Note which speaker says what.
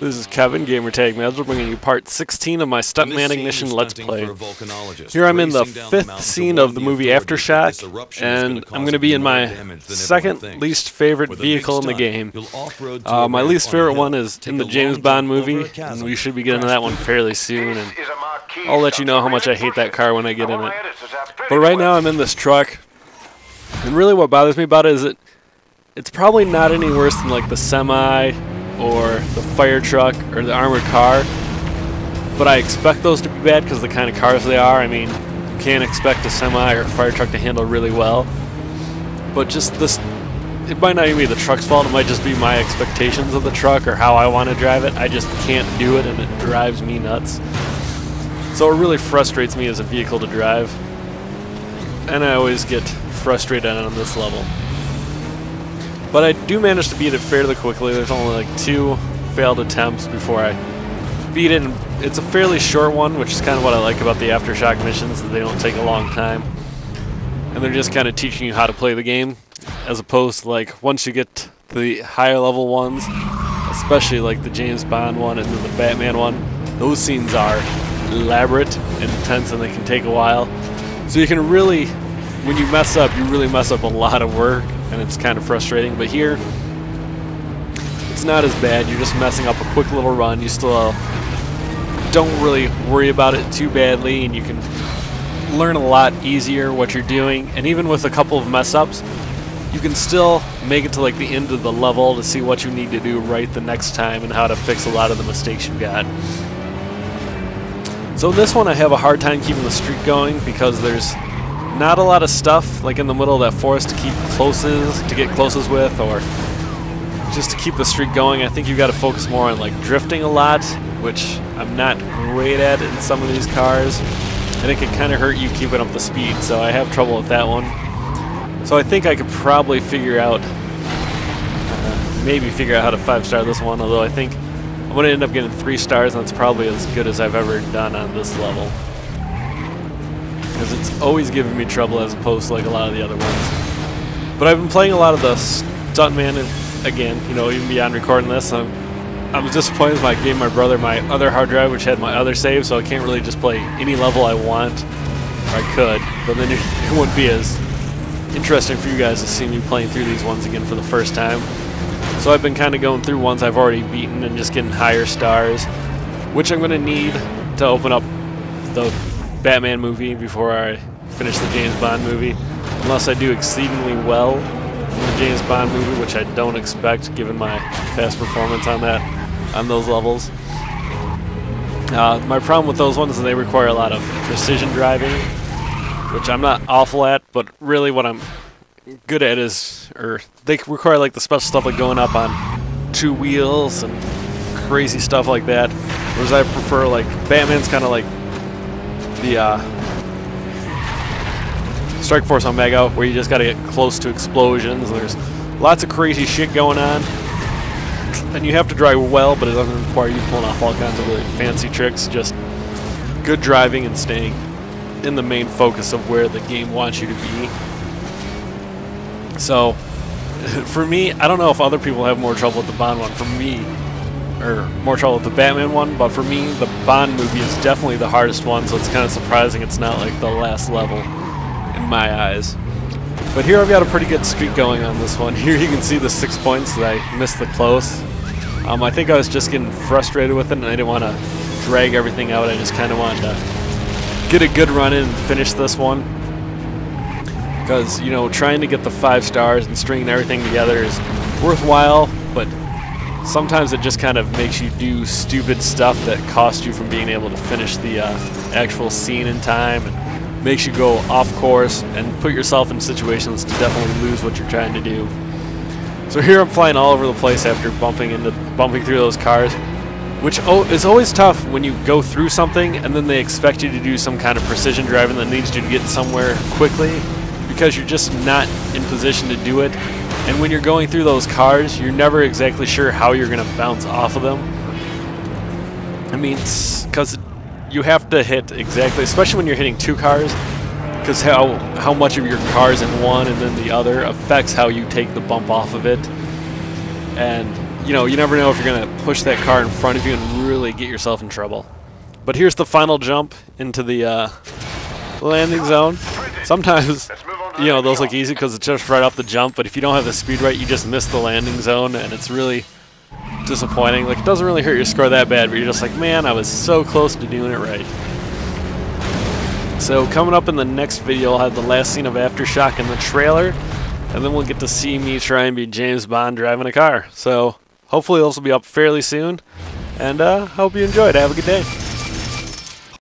Speaker 1: This is Kevin, Gamertag Master, bringing you part 16 of my Stuntman Ignition Let's Play. Here I'm in the 5th scene of the movie Aftershock, and I'm going to be in my second least favorite vehicle in the game. My least favorite one is in the James Bond movie, and we should be getting to that one fairly soon, and I'll let you know how much I hate that car when I get in it. But right now I'm in this truck, and really what bothers me about it is it's probably not any worse than like the semi or the fire truck or the armored car, but I expect those to be bad because of the kind of cars they are. I mean, you can't expect a semi or a fire truck to handle really well, but just this, it might not even be the truck's fault, it might just be my expectations of the truck or how I want to drive it. I just can't do it and it drives me nuts. So it really frustrates me as a vehicle to drive, and I always get frustrated on this level. But I do manage to beat it fairly quickly. There's only like 2 failed attempts before I beat it. And it's a fairly short one, which is kind of what I like about the Aftershock missions, that they don't take a long time. And they're just kind of teaching you how to play the game, as opposed to like once you get to the higher level ones, especially like the James Bond one and then the Batman one, those scenes are elaborate and intense and they can take a while. So you can really, when you mess up, you really mess up a lot of work. And it's kind of frustrating, but here it's not as bad. You're just messing up a quick little run. You still don't really worry about it too badly, and you can learn a lot easier what you're doing. And even with a couple of mess ups, you can still make it to like the end of the level to see what you need to do right the next time and how to fix a lot of the mistakes you got. So in this one I have a hard time keeping the streak going because there's not a lot of stuff like in the middle of that forest to get closes with, or just to keep the streak going. I think you've got to focus more on like drifting a lot, which I'm not great at in some of these cars, and it can kind of hurt you keeping up the speed, so I have trouble with that one. So I think I could probably figure out maybe figure out how to 5-star this one, although I think I'm going to end up getting 3 stars, and that's probably as good as I've ever done on this level, because it's always giving me trouble as opposed to like a lot of the other ones. But I've been playing a lot of the Stuntman again, you know, even beyond recording this. I was disappointed when I gave my brother my other hard drive, which had my other save, so I can't really just play any level I want. Or I could, but then it wouldn't be as interesting for you guys to see me playing through these ones again for the first time. So I've been kind of going through ones I've already beaten and just getting higher stars, which I'm going to need to open up the Batman movie before I finish the James Bond movie, unless I do exceedingly well in the James Bond movie, which I don't expect given my past performance on those levels. My problem with those ones is they require a lot of precision driving, which I'm not awful at, but really what I'm good at is, or they require like the special stuff like going up on 2 wheels and crazy stuff like that, whereas I prefer like Batman's kind of like the Strike Force Omega, where you just gotta get close to explosions. There's lots of crazy shit going on, and you have to drive well, but it doesn't require you pulling off all kinds of really fancy tricks. Just good driving and staying in the main focus of where the game wants you to be. So for me, I don't know if other people have more trouble with the Bond one. For me, or more trouble with the Batman one, but for me, the Bond movie is definitely the hardest one, so it's kind of surprising it's not like the last level in my eyes. But here I've got a pretty good streak going on this one. Here you can see the 6 points that I missed the close. I think I was just getting frustrated with it, and I didn't want to drag everything out. I just kind of wanted to get a good run in and finish this one. Because, you know, trying to get the 5 stars and stringing everything together is worthwhile, but sometimes it just kind of makes you do stupid stuff that costs you from being able to finish the actual scene in time, and makes you go off course and put yourself in situations to definitely lose what you're trying to do. So here I'm flying all over the place after bumping through those cars, which is always tough when you go through something and then they expect you to do some kind of precision driving that needs you to get somewhere quickly, because you're just not in position to do it. And when you're going through those cars, you're never exactly sure how you're going to bounce off of them. I mean, because you have to hit exactly, especially when you're hitting 2 cars, because how much of your car's in one and then the other affects how you take the bump off of it. And you know, you never know if you're going to push that car in front of you and really get yourself in trouble. But here's the final jump into the landing zone. Sometimes, you know, those look easy because it's just right off the jump, but if you don't have the speed right, you just miss the landing zone, and it's really disappointing. Like, it doesn't really hurt your score that bad, but you're just like, man, I was so close to doing it right. So coming up in the next video, I'll have the last scene of Aftershock in the trailer, and then we'll get to see me try and be James Bond driving a car. So hopefully those will be up fairly soon, and I hope you enjoyed. Have a good day.